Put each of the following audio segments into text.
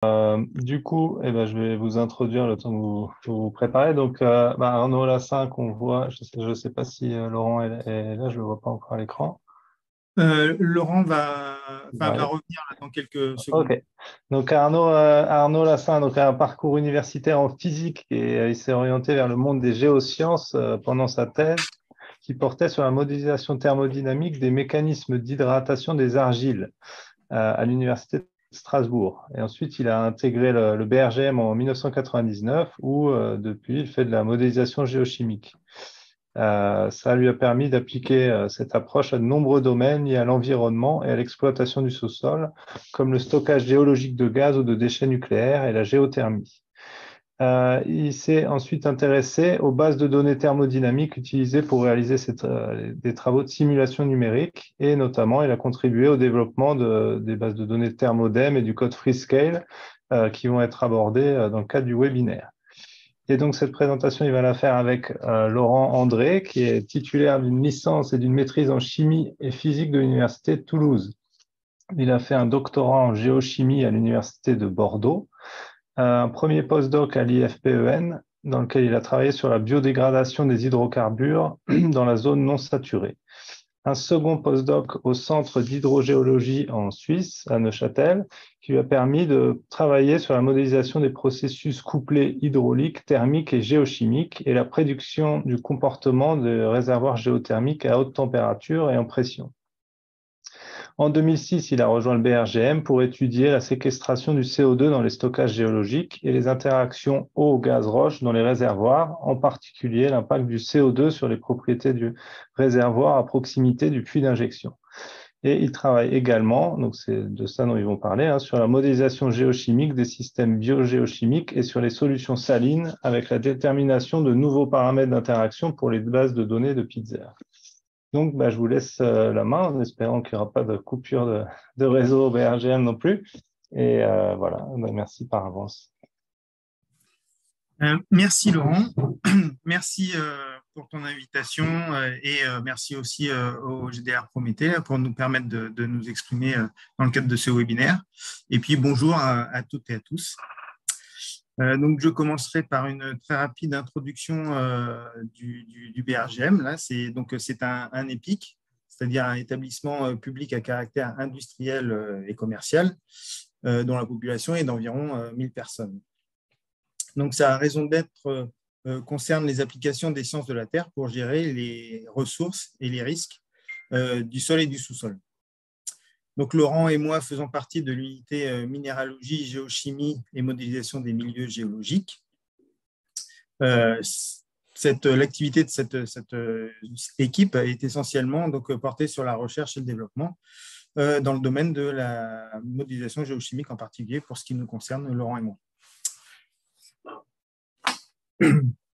Du coup, je vais vous introduire le temps que vous vous préparez. Donc, Arnaud Lassin, qu'on voit, je sais pas si Laurent est là, je le vois pas encore à l'écran. Laurent Il va va arriver. revenir là, dans quelques secondes. Ok. Donc, Arnaud Lassin donc, a un parcours universitaire en physique et il s'est orienté vers le monde des géosciences pendant sa thèse qui portait sur la modélisation thermodynamique des mécanismes d'hydratation des argiles à l'université de Strasbourg. Et ensuite, il a intégré le BRGM en 1999, où depuis, il fait de la modélisation géochimique. Ça lui a permis d'appliquer cette approche à de nombreux domaines liés à l'environnement et à l'exploitation du sous-sol, comme le stockage géologique de gaz ou de déchets nucléaires et la géothermie. Il s'est ensuite intéressé aux bases de données thermodynamiques utilisées pour réaliser des travaux de simulation numérique et notamment il a contribué au développement des bases de données Thermodem et du code Freescale qui vont être abordées dans le cadre du webinaire. Et donc cette présentation, il va la faire avec Laurent André qui est titulaire d'une licence et d'une maîtrise en chimie et physique de l'Université de Toulouse. Il a fait un doctorat en géochimie à l'Université de Bordeaux, un premier postdoc à l'IFPEN, dans lequel il a travaillé sur la biodégradation des hydrocarbures dans la zone non saturée. Un second postdoc au Centre d'hydrogéologie en Suisse, à Neuchâtel, qui lui a permis de travailler sur la modélisation des processus couplés hydrauliques, thermiques et géochimiques et la prédiction du comportement de réservoirs géothermiques à haute température et en pression. En 2006, il a rejoint le BRGM pour étudier la séquestration du CO2 dans les stockages géologiques et les interactions eau, gaz, roche dans les réservoirs, en particulier l'impact du CO2 sur les propriétés du réservoir à proximité du puits d'injection. Et il travaille également, donc c'est de ça dont ils vont parler, sur la modélisation géochimique des systèmes biogéochimiques et sur les solutions salines avec la détermination de nouveaux paramètres d'interaction pour les bases de données de Pizza. Donc, je vous laisse la main en espérant qu'il n'y aura pas de coupure de réseau au BRGM non plus. Et voilà, merci par avance. Merci Laurent, merci pour ton invitation et merci aussi au GDR Prométhée pour nous permettre de nous exprimer dans le cadre de ce webinaire. Et puis bonjour à toutes et à tous. Donc je commencerai par une très rapide introduction du BRGM. Là, c'est un EPIC, c'est-à-dire un établissement public à caractère industriel et commercial dont la population est d'environ 1000 personnes. Donc, sa raison d'être concerne les applications des sciences de la Terre pour gérer les ressources et les risques du sol et du sous-sol. Donc, Laurent et moi faisons partie de l'unité minéralogie, géochimie et modélisation des milieux géologiques. L'activité de cette équipe est essentiellement donc, portée sur la recherche et le développement dans le domaine de la modélisation géochimique en particulier pour ce qui nous concerne, Laurent et moi.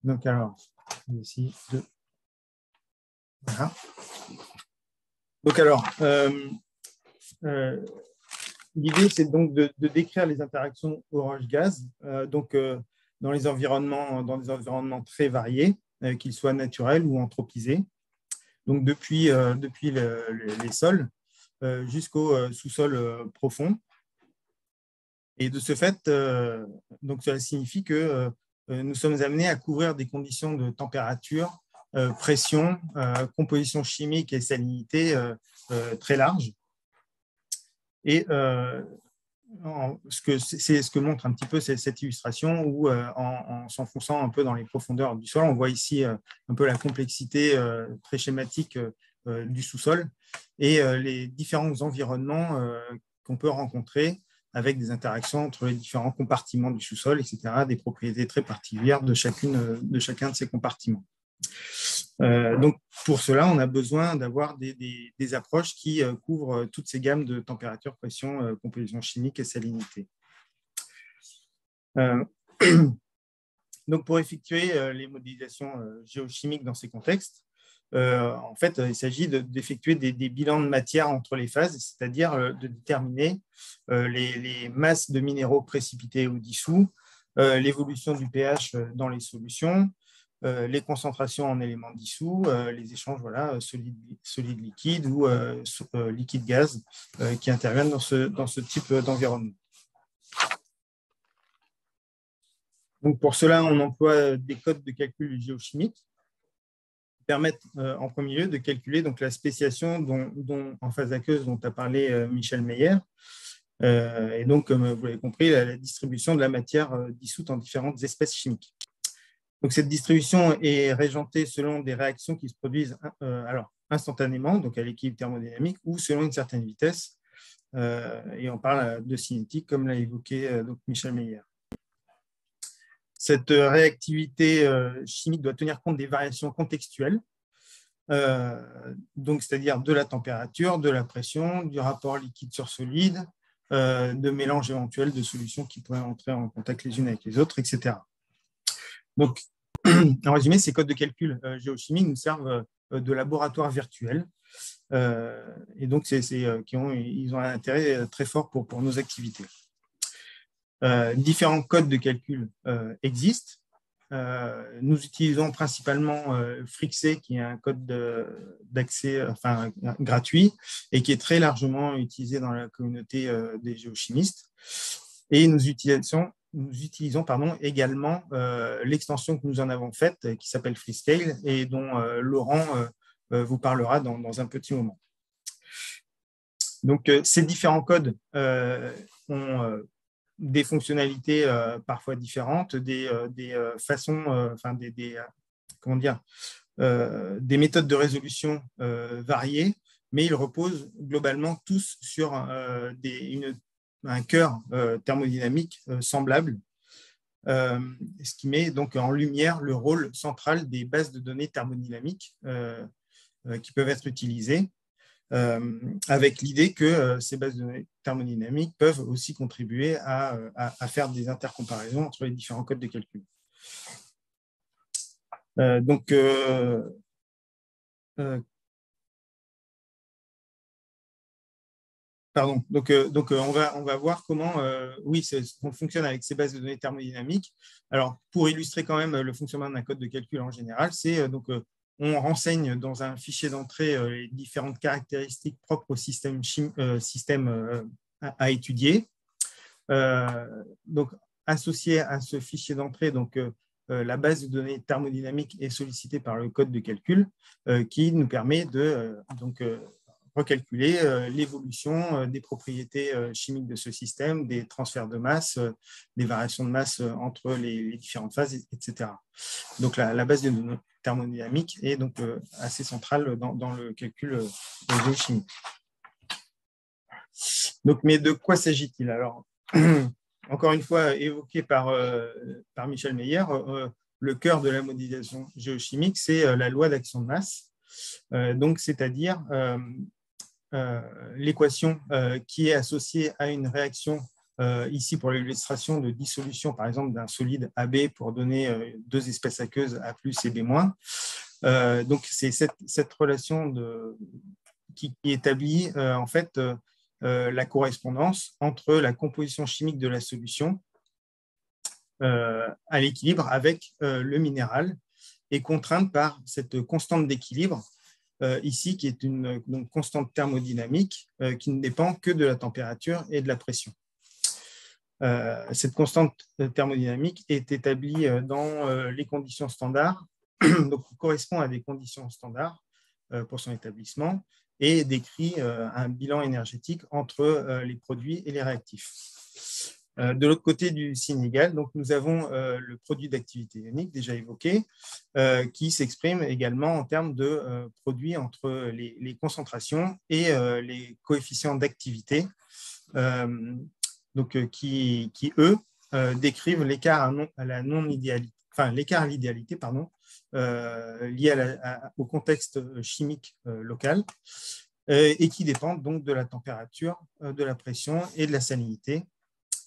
Donc, alors, ici, voilà. Donc, alors, l'idée, c'est donc de décrire les interactions eau-roche-gaz dans des environnements très variés, qu'ils soient naturels ou anthropisés. Donc, depuis les sols jusqu'au sous-sol profond. Et de ce fait, donc cela signifie que nous sommes amenés à couvrir des conditions de température, pression, composition chimique et salinité très larges. Et c'est ce que montre un petit peu cette illustration où, en s'enfonçant un peu dans les profondeurs du sol, on voit ici un peu la complexité très schématique du sous-sol et les différents environnements qu'on peut rencontrer avec des interactions entre les différents compartiments du sous-sol, etc., des propriétés très particulières de chacun de ces compartiments. Donc, pour cela, on a besoin d'avoir des approches qui couvrent toutes ces gammes de température, pression, composition chimique et salinité. Donc, pour effectuer les modélisations géochimiques dans ces contextes, en fait, il s'agit d'effectuer des bilans de matière entre les phases, c'est-à-dire de déterminer les masses de minéraux précipités ou dissous, l'évolution du pH dans les solutions, les concentrations en éléments dissous, les échanges solide-liquide ou liquide-gaz qui interviennent dans ce type d'environnement. Donc, pour cela, on emploie des codes de calcul géochimiques qui permettent en premier lieu de calculer donc, la spéciation en phase aqueuse dont a parlé Michel Meyer. Et donc, comme vous l'avez compris, la distribution de la matière dissoute en différentes espèces chimiques. Donc, cette distribution est régentée selon des réactions qui se produisent instantanément, donc à l'équilibre thermodynamique, ou selon une certaine vitesse. Et on parle de cinétique, comme l'a évoqué donc Michel Meyer. Cette réactivité chimique doit tenir compte des variations contextuelles, c'est-à-dire de la température, de la pression, du rapport liquide sur solide, de mélange éventuel de solutions qui pourraient entrer en contact les unes avec les autres, etc. Donc, en résumé, ces codes de calcul géochimiques nous servent de laboratoire virtuel. Et donc, ils ont un intérêt très fort pour nos activités. Différents codes de calcul existent. Nous utilisons principalement Frixé, qui est un code d'accès gratuit et qui est très largement utilisé dans la communauté des géochimistes. Et nous utilisons également l'extension que nous en avons faite, qui s'appelle Freescale, et dont Laurent vous parlera dans un petit moment. Donc, ces différents codes ont des fonctionnalités parfois différentes, des façons, des méthodes de résolution variées, mais ils reposent globalement tous sur un cœur thermodynamique semblable, ce qui met donc en lumière le rôle central des bases de données thermodynamiques qui peuvent être utilisées, avec l'idée que ces bases de données thermodynamiques peuvent aussi contribuer à faire des intercomparaisons entre les différents codes de calcul. Donc, on va voir comment on fonctionne avec ces bases de données thermodynamiques. Alors, pour illustrer quand même le fonctionnement d'un code de calcul en général, c'est on renseigne dans un fichier d'entrée les différentes caractéristiques propres au système à étudier. Donc, associé à ce fichier d'entrée, la base de données thermodynamique est sollicitée par le code de calcul qui nous permet de recalculer l'évolution des propriétés chimiques de ce système, des transferts de masse, des variations de masse entre les différentes phases, etc. Donc, la base de données thermodynamique est donc assez centrale dans le calcul géochimique. Donc, mais de quoi s'agit-il? Alors, encore une fois, évoqué par Michel Meyer, le cœur de la modélisation géochimique, c'est la loi d'action de masse, c'est-à-dire l'équation qui est associée à une réaction, ici pour l'illustration de dissolution, par exemple, d'un solide AB pour donner deux espèces aqueuses A+, et B-. Donc, c'est cette relation qui établit en fait la correspondance entre la composition chimique de la solution à l'équilibre avec le minéral et contrainte par cette constante d'équilibre ici, qui est une constante thermodynamique qui ne dépend que de la température et de la pression. Cette constante thermodynamique est établie dans les conditions standards, donc correspond à des conditions standards pour son établissement et décrit un bilan énergétique entre les produits et les réactifs. De l'autre côté du signe inégal, donc nous avons le produit d'activité ionique déjà évoqué, qui s'exprime également en termes de produit entre les concentrations et les coefficients d'activité, qui eux décrivent l'écart à la non-idéalité, enfin l'écart à l'idéalité, pardon, lié au contexte chimique local, et qui dépendent donc de la température, de la pression et de la salinité,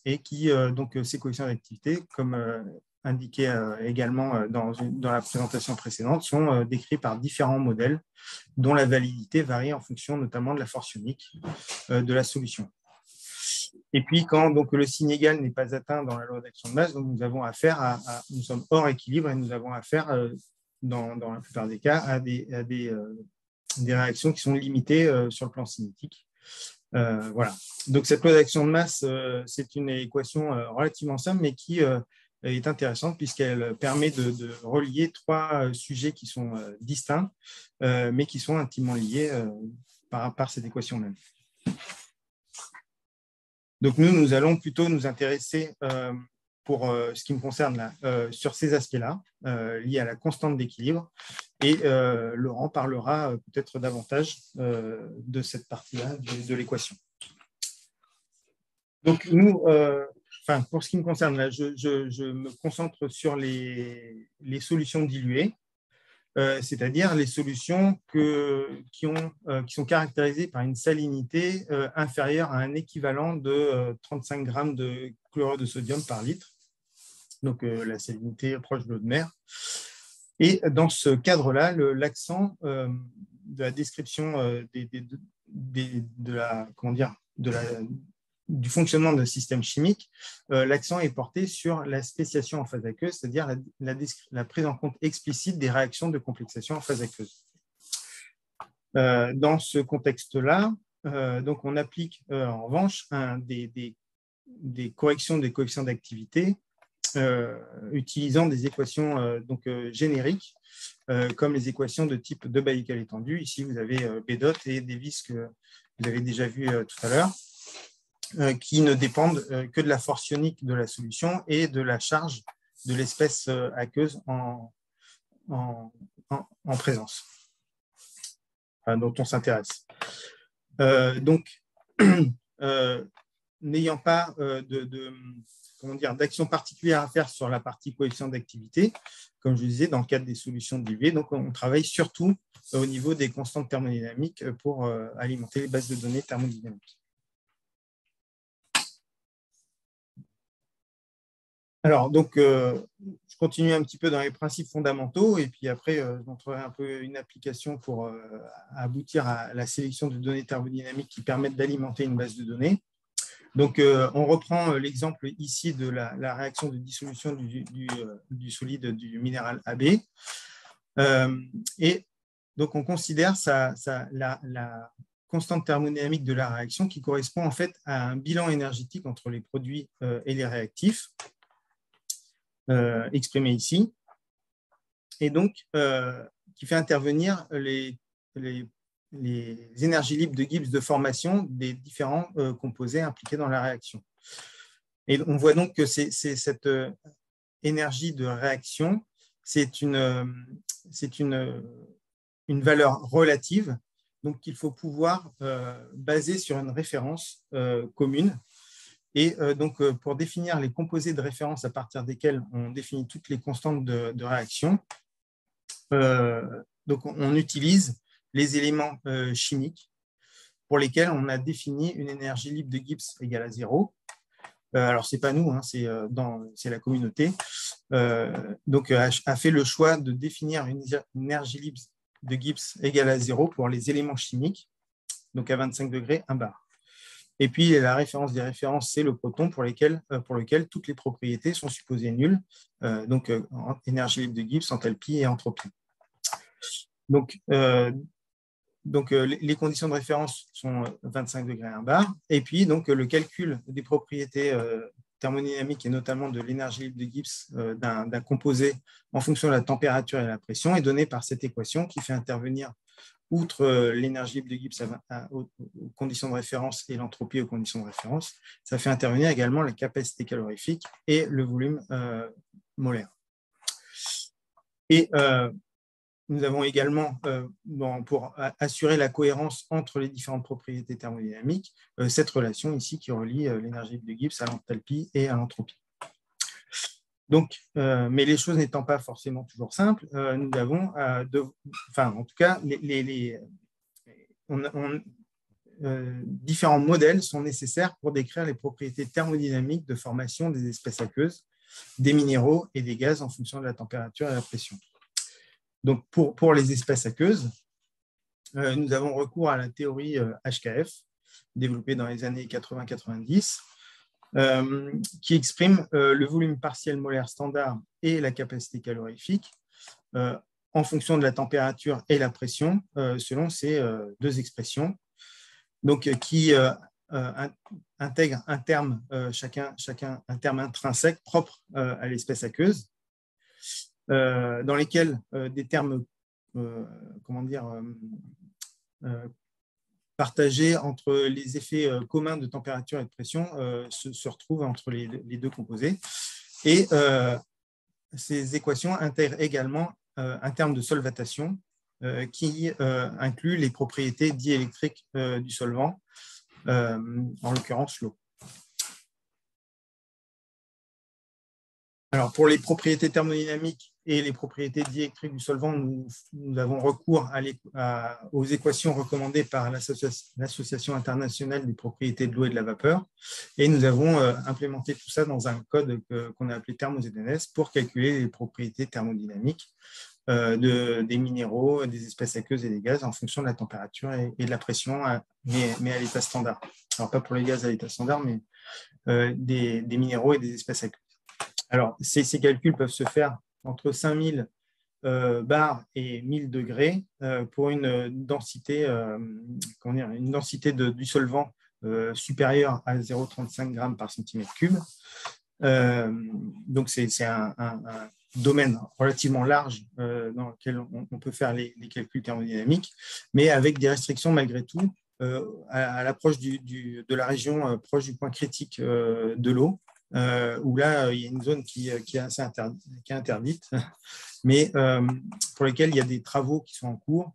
et qui, ces coefficients d'activité, comme indiqué également dans la présentation précédente, sont décrits par différents modèles dont la validité varie en fonction notamment de la force ionique de la solution. Et puis, quand le signe égal n'est pas atteint dans la loi d'action de masse, donc nous sommes hors équilibre et nous avons affaire, dans la plupart des cas, à des réactions qui sont limitées sur le plan cinétique. Voilà. Donc, cette loi d'action de masse, c'est une équation relativement simple, mais qui est intéressante puisqu'elle permet de relier trois sujets qui sont distincts, mais qui sont intimement liés par cette équation même. Donc, nous allons plutôt nous intéresser, pour ce qui me concerne, là, sur ces aspects-là, liés à la constante d'équilibre. Et Laurent parlera peut-être davantage de cette partie-là de l'équation. Donc, pour ce qui me concerne, là, je me concentre sur les solutions diluées, c'est-à-dire les solutions qui sont caractérisées par une salinité inférieure à un équivalent de 35 grammes de chlorure de sodium par litre. Donc, la salinité proche de l'eau de mer. Et dans ce cadre-là, l'accent de la description du fonctionnement d'un système chimique, l'accent est porté sur la spéciation en phase aqueuse, c'est-à-dire la prise en compte explicite des réactions de complexation en phase aqueuse. Dans ce contexte-là, donc on applique en revanche des corrections des coefficients d'activité utilisant des équations génériques, comme les équations de type de Baïkal étendu. Ici, vous avez Bédot et Davis, que vous avez déjà vu tout à l'heure, qui ne dépendent que de la force ionique de la solution et de la charge de l'espèce aqueuse en présence, dont on s'intéresse. Donc, n'ayant pas d'action particulière à faire sur la partie coefficient d'activité, comme je disais, dans le cadre des solutions diluées, donc on travaille surtout au niveau des constantes thermodynamiques pour alimenter les bases de données thermodynamiques. Alors, donc, je continue un petit peu dans les principes fondamentaux et puis après, je montrerai un peu une application pour aboutir à la sélection de données thermodynamiques qui permettent d'alimenter une base de données. Donc, on reprend l'exemple ici de la réaction de dissolution du solide du minéral AB. Et donc, on considère la constante thermodynamique de la réaction qui correspond en fait à un bilan énergétique entre les produits et les réactifs, exprimé ici, et donc qui fait intervenir les énergies libres de Gibbs de formation des différents composés impliqués dans la réaction. Et on voit donc que cette énergie de réaction, c'est une valeur relative, donc qu'il faut pouvoir baser sur une référence commune. Et donc, pour définir les composés de référence à partir desquels on définit toutes les constantes de réaction, donc on utilise les éléments chimiques pour lesquels on a défini une énergie libre de Gibbs égale à 0. Alors, ce n'est pas nous, hein, c'est la communauté. Donc, a fait le choix de définir une énergie libre de Gibbs égale à 0 pour les éléments chimiques, donc à 25 degrés, 1 bar. Et puis, la référence des références, c'est le proton pour lequel toutes les propriétés sont supposées nulles, donc énergie libre de Gibbs, enthalpie et entropie. Donc les conditions de référence sont 25 degrés 1 bar. Et puis, donc, le calcul des propriétés thermodynamiques et notamment de l'énergie libre de Gibbs d'un composé en fonction de la température et de la pression est donné par cette équation qui fait intervenir, outre l'énergie libre de Gibbs aux conditions de référence et l'entropie aux conditions de référence, ça fait intervenir également la capacité calorifique et le volume molaire. Et nous avons également, pour assurer la cohérence entre les différentes propriétés thermodynamiques, cette relation ici qui relie l'énergie libre de Gibbs à l'enthalpie et à l'entropie. Donc, mais les choses n'étant pas forcément toujours simples, nous avons, en tout cas, différents modèles sont nécessaires pour décrire les propriétés thermodynamiques de formation des espèces aqueuses, des minéraux et des gaz en fonction de la température et de la pression. Donc, pour les espèces aqueuses, nous avons recours à la théorie HKF, développée dans les années 80-90, qui exprime le volume partiel molaire standard et la capacité calorifique en fonction de la température et la pression selon ces deux expressions, donc, qui intègrent un terme, chacun un terme intrinsèque propre à l'espèce aqueuse, dans lesquels des termes partagés entre les effets communs de température et de pression se retrouvent entre les deux composés. Et ces équations intègrent également un terme de solvatation qui inclut les propriétés diélectriques du solvant, en l'occurrence l'eau. Alors, pour les propriétés thermodynamiques et les propriétés diélectriques du solvant, nous avons recours aux équations recommandées par l'Association internationale des propriétés de l'eau et de la vapeur. Et nous avons implémenté tout ça dans un code qu'on a appelé ThermoZNS pour calculer les propriétés thermodynamiques des minéraux, des espèces aqueuses et des gaz en fonction de la température et de la pression, mais à l'état standard. Alors, pas pour les gaz à l'état standard, mais des minéraux et des espèces aqueuses. Alors, ces calculs peuvent se faire entre 5000 bars et 1000 degrés pour une densité, du solvant supérieure à 0,35 grammes par centimètre cube. Donc, c'est un domaine relativement large dans lequel on peut faire les calculs thermodynamiques, mais avec des restrictions malgré tout à l'approche de la région proche du point critique de l'eau, où là, il y a une zone qui est assez interdite, mais pour lesquelles il y a des travaux qui sont en cours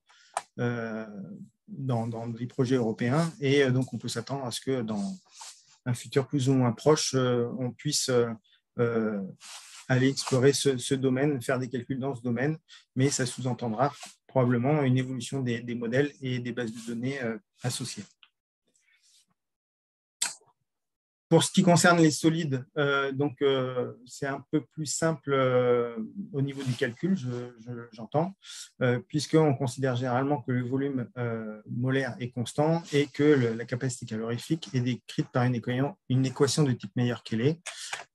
dans les projets européens, et donc on peut s'attendre à ce que dans un futur plus ou moins proche, on puisse aller explorer ce domaine, faire des calculs dans ce domaine, mais ça sous-entendra probablement une évolution des modèles et des bases de données associées. Pour ce qui concerne les solides, c'est un peu plus simple au niveau du calcul, j'entends, puisqu'on considère généralement que le volume molaire est constant et que la capacité calorifique est décrite par une équation de type Meyer-Cayley,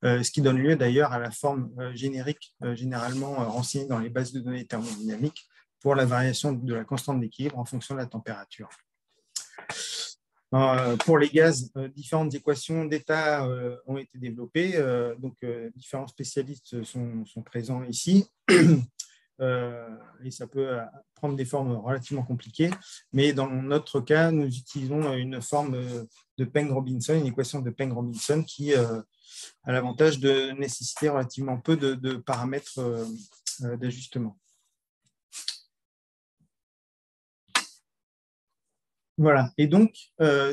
ce qui donne lieu d'ailleurs à la forme générique généralement renseignée dans les bases de données thermodynamiques pour la variation de la constante d'équilibre en fonction de la température. Pour les gaz, différentes équations d'état ont été développées, différents spécialistes sont présents ici, et ça peut prendre des formes relativement compliquées, mais dans notre cas, nous utilisons une forme de Peng-Robinson, une équation de Peng-Robinson qui a l'avantage de nécessiter relativement peu de paramètres d'ajustement. Voilà, et donc,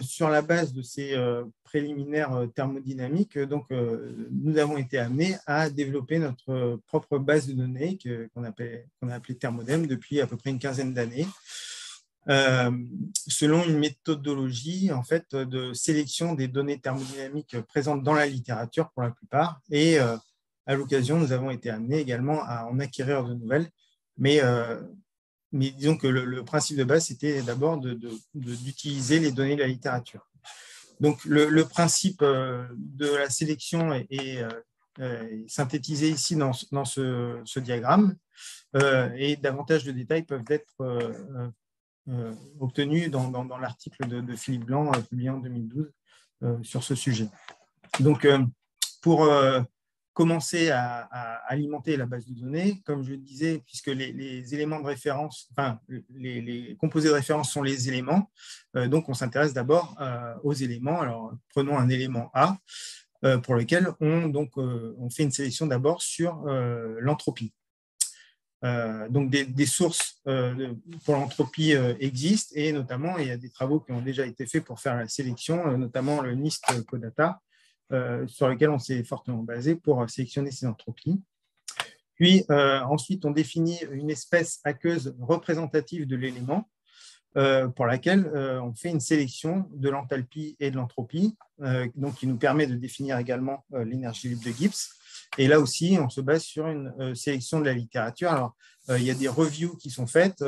sur la base de ces préliminaires thermodynamiques, nous avons été amenés à développer notre propre base de données qu'on a appelée Thermodem depuis à peu près une quinzaine d'années, selon une méthodologie en fait, de sélection des données thermodynamiques présentes dans la littérature pour la plupart, et à l'occasion, nous avons été amenés également à en acquérir de nouvelles, mais disons que le principe de base, c'était d'abord d'utiliser les données de la littérature. Donc, le principe de la sélection est synthétisé ici dans ce diagramme, et davantage de détails peuvent être obtenus dans l'article de Philippe Blanc publié en 2012 sur ce sujet. Donc, pour commencer à alimenter la base de données, comme je le disais, puisque les éléments de référence, enfin, les composés de référence sont les éléments, donc on s'intéresse d'abord aux éléments. Alors, prenons un élément A, pour lequel on fait une sélection d'abord sur l'entropie. Donc, des sources pour l'entropie existent, et notamment, il y a des travaux qui ont déjà été faits pour faire la sélection, notamment le NIST Codata, sur lequel on s'est fortement basé pour sélectionner ces entropies. Puis, ensuite, on définit une espèce aqueuse représentative de l'élément, pour laquelle on fait une sélection de l'enthalpie et de l'entropie, donc qui nous permet de définir également l'énergie libre de Gibbs. Et là aussi, on se base sur une sélection de la littérature. Alors, il y a des reviews qui sont faites,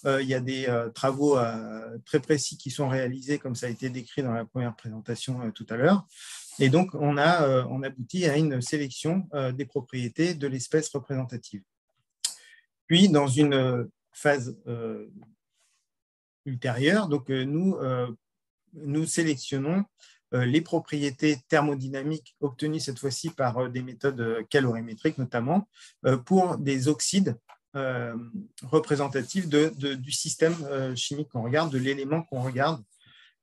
il y a des travaux très précis qui sont réalisés, comme ça a été décrit dans la première présentation tout à l'heure. Et donc, on aboutit à une sélection des propriétés de l'espèce représentative. Puis, dans une phase ultérieure, donc nous nous sélectionnons les propriétés thermodynamiques obtenues cette fois-ci par des méthodes calorimétriques notamment pour des oxydes représentatifs du système chimique qu'on regarde, de l'élément qu'on regarde,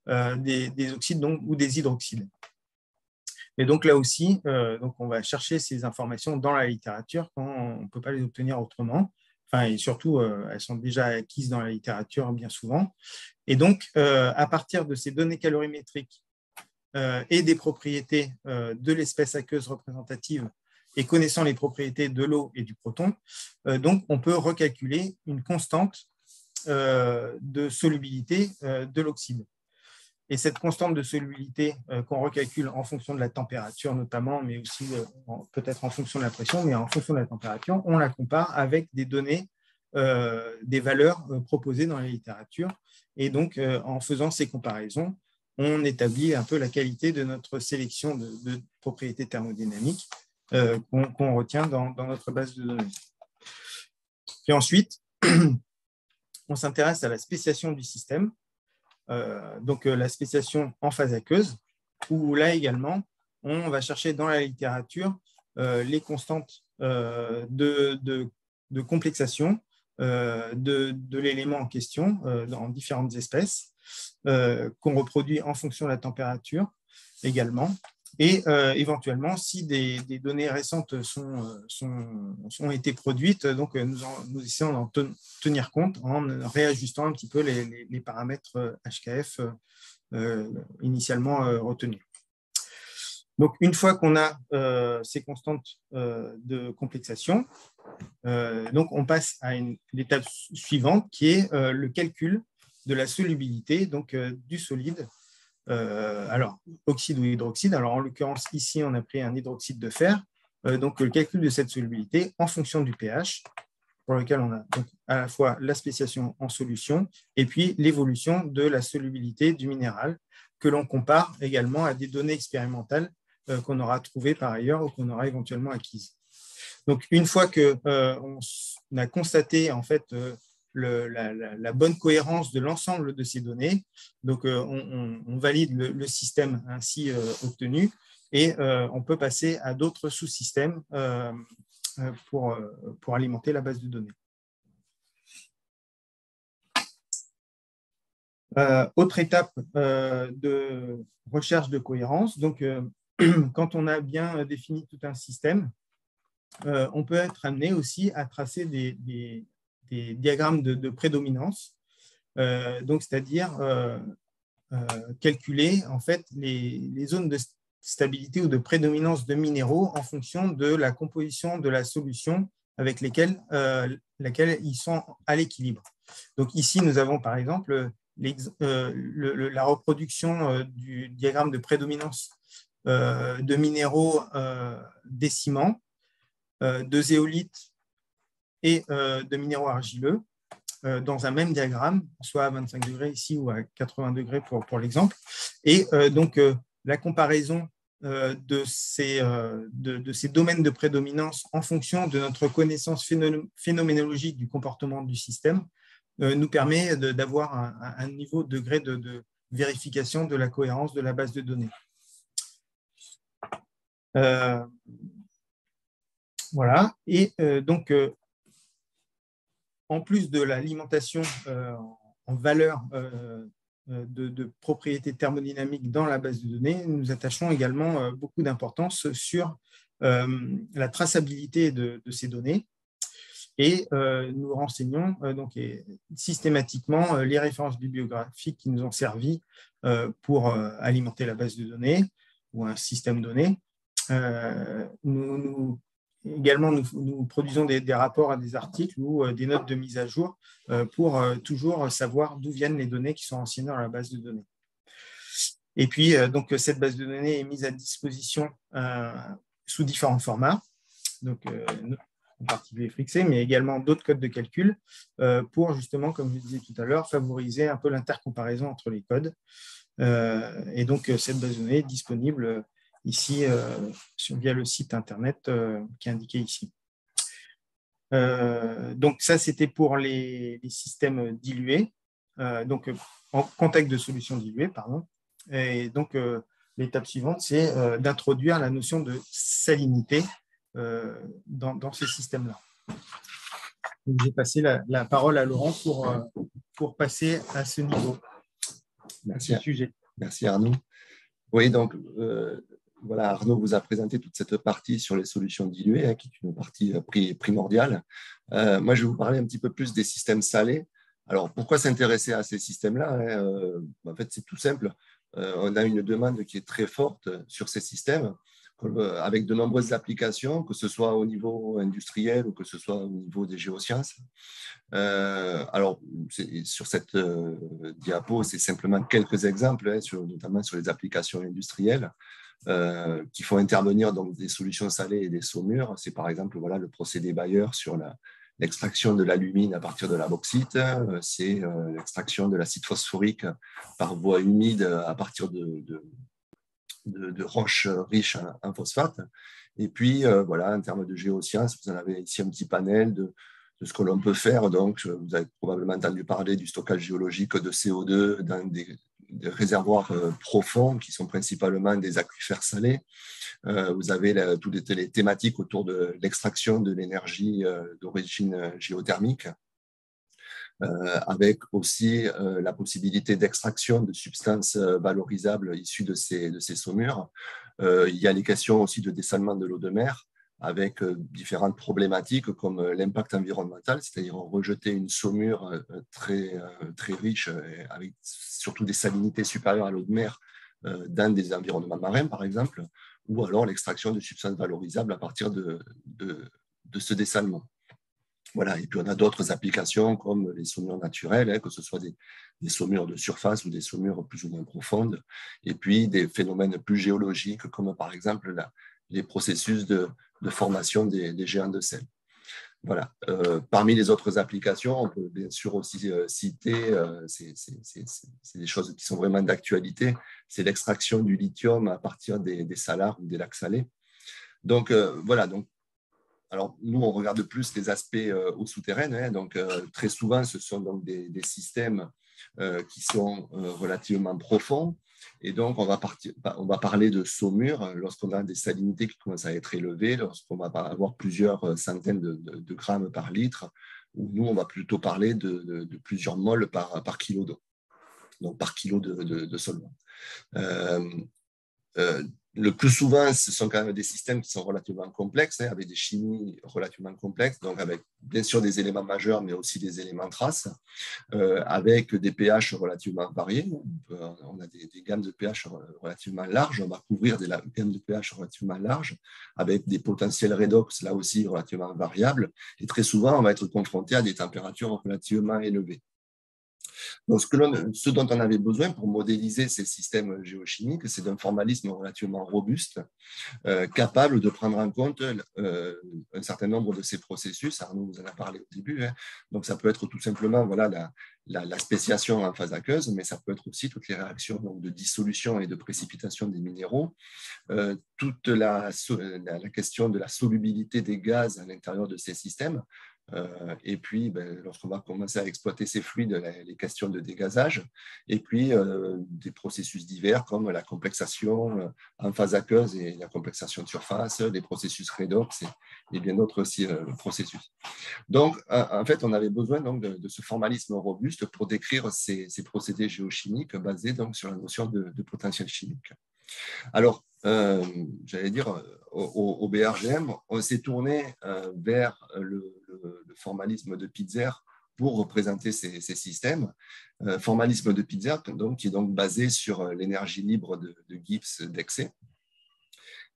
des oxydes donc, ou des hydroxydes. Et donc là aussi, donc on va chercher ces informations dans la littérature quand on ne peut pas les obtenir autrement. Enfin, et surtout, elles sont déjà acquises dans la littérature bien souvent. Et donc, à partir de ces données calorimétriques et des propriétés de l'espèce aqueuse représentative et connaissant les propriétés de l'eau et du proton, donc on peut recalculer une constante de solubilité de l'oxyde. Et cette constante de solubilité qu'on recalcule en fonction de la température notamment, mais aussi peut-être en fonction de la pression, mais en fonction de la température, on la compare avec des données, des valeurs proposées dans la littérature. Et donc, en faisant ces comparaisons, on établit un peu la qualité de notre sélection de propriétés thermodynamiques qu'on retient dans notre base de données. Puis ensuite, on s'intéresse à la spéciation du système. Donc la spéciation en phase aqueuse, où là également, on va chercher dans la littérature les constantes de complexation de l'élément en question dans différentes espèces, qu'on reproduit en fonction de la température également. Et éventuellement, si des données récentes ont été produites, donc nous essayons d'en tenir compte en réajustant un petit peu les paramètres HKF initialement retenus. Donc, une fois qu'on a ces constantes de complexation, donc on passe à l'étape suivante qui est le calcul de la solubilité donc, du solide. Alors, oxyde ou hydroxyde. Alors, en l'occurrence, ici, on a pris un hydroxyde de fer. Donc, le calcul de cette solubilité en fonction du pH, pour lequel on a donc à la fois la spéciation en solution et puis l'évolution de la solubilité du minéral que l'on compare également à des données expérimentales qu'on aura trouvées par ailleurs ou qu'on aura éventuellement acquises. Donc, une fois qu'on a constaté en fait la bonne cohérence de l'ensemble de ces données, donc on valide le système ainsi obtenu et on peut passer à d'autres sous-systèmes pour alimenter la base de données. Autre étape de recherche de cohérence, donc quand on a bien défini tout un système, on peut être amené aussi à tracer des diagrammes de prédominance, donc c'est-à-dire calculer en fait les zones de stabilité ou de prédominance de minéraux en fonction de la composition de la solution avec laquelle ils sont à l'équilibre. Donc ici, nous avons par exemple la reproduction du diagramme de prédominance de minéraux décimants, de zéolite et de minéraux argileux dans un même diagramme, soit à 25 degrés ici ou à 80 degrés pour l'exemple. Et donc, la comparaison de ces domaines de prédominance en fonction de notre connaissance phénoménologique du comportement du système nous permet d'avoir un niveau de degré de vérification de la cohérence de la base de données. Voilà. Et donc, en plus de l'alimentation en valeur de propriétés thermodynamiques dans la base de données, nous attachons également beaucoup d'importance sur la traçabilité de ces données et nous renseignons donc, systématiquement les références bibliographiques qui nous ont servi pour alimenter la base de données ou un système donné. Également, nous produisons des rapports à des articles ou des notes de mise à jour pour toujours savoir d'où viennent les données qui sont renseignées dans la base de données. Et puis, donc, cette base de données est mise à disposition sous différents formats, donc, en particulier Frixé, mais également d'autres codes de calcul pour justement, comme je disais tout à l'heure, favoriser un peu l'intercomparaison entre les codes. Et donc, cette base de données est disponible ici via le site internet qui est indiqué ici. Donc ça, c'était pour les systèmes dilués, donc en contact de solutions diluées, pardon. Et donc, l'étape suivante, c'est d'introduire la notion de salinité dans ces systèmes-là. J'ai passé la parole à Laurent pour passer à ce niveau, Merci, à ce sujet. Merci Arnaud. Oui, donc voilà, Arnaud vous a présenté toute cette partie sur les solutions diluées, hein, qui est une partie primordiale. Moi, je vais vous parler un petit peu plus des systèmes salés. Alors, pourquoi s'intéresser à ces systèmes-là, hein? En fait, c'est tout simple. On a une demande qui est très forte sur ces systèmes, avec de nombreuses applications, que ce soit au niveau industriel ou que ce soit au niveau des géosciences. Alors, sur cette diapo, c'est simplement quelques exemples, hein, notamment sur les applications industrielles qui font intervenir donc, des solutions salées et des saumures. C'est par exemple voilà, le procédé Bayer sur l'extraction de l'alumine à partir de la bauxite, c'est l'extraction de l'acide phosphorique par voie humide à partir de roches riches en phosphate. Et puis, voilà, en termes de géosciences, vous en avez ici un petit panel de ce que l'on peut faire. Donc, vous avez probablement entendu parler du stockage géologique de CO2 dans des réservoirs profonds qui sont principalement des aquifères salés. Vous avez toutes les thématiques autour de l'extraction de l'énergie d'origine géothermique, avec aussi la possibilité d'extraction de substances valorisables issues de ces saumures. Il y a les questions aussi de dessalement de l'eau de mer, avec différentes problématiques comme l'impact environnemental, c'est-à-dire rejeter une saumure très riche, avec surtout des salinités supérieures à l'eau de mer dans des environnements marins, par exemple, ou alors l'extraction de substances valorisables à partir de ce dessalement. Voilà. Et puis on a d'autres applications comme les saumures naturelles, hein, que ce soit des saumures de surface ou des saumures plus ou moins profondes, et puis des phénomènes plus géologiques comme par exemple les processus de formation des géants de sel. Voilà. Parmi les autres applications, on peut bien sûr aussi citer, c'est des choses qui sont vraiment d'actualité, c'est l'extraction du lithium à partir des salars ou des lacs salés. Donc voilà, donc alors, nous, on regarde plus les aspects eau souterraine. Hein, donc, très souvent, ce sont donc des systèmes qui sont relativement profonds. Et donc, on va parler de saumure lorsqu'on a des salinités qui commencent à être élevées, lorsqu'on va avoir plusieurs centaines de grammes par litre, où nous, on va plutôt parler de plusieurs moles par kilo d'eau, donc par kilo de solvant. Le plus souvent, ce sont quand même des systèmes qui sont relativement complexes, hein, avec des chimies relativement complexes, donc avec bien sûr des éléments majeurs, mais aussi des éléments traces, avec des pH relativement variés. On a des gammes de pH relativement larges, on va couvrir des gammes de pH relativement larges, avec des potentiels redox, là aussi relativement variables, et très souvent, on va être confronté à des températures relativement élevées. Donc, ce dont on avait besoin pour modéliser ces systèmes géochimiques, c'est d'un formalisme relativement robuste, capable de prendre en compte un certain nombre de ces processus. Arnaud vous en a parlé au début. Hein. Donc, ça peut être tout simplement voilà, la spéciation en phase aqueuse, mais ça peut être aussi toutes les réactions donc, de dissolution et de précipitation des minéraux, toute la question de la solubilité des gaz à l'intérieur de ces systèmes. Et puis, lorsqu'on va commencer à exploiter ces fluides, les questions de dégazage, et puis des processus divers comme la complexation en phase aqueuse et la complexation de surface, les processus redox et bien d'autres aussi processus. Donc, en fait, on avait besoin donc, de ce formalisme robuste pour décrire ces procédés géochimiques basés donc, sur la notion de potentiel chimique. Alors, j'allais dire, au BRGM, on s'est tourné vers le formalisme de Pitzer pour représenter ces systèmes. Formalisme de Pitzer, donc, qui est donc basé sur l'énergie libre de Gibbs d'excès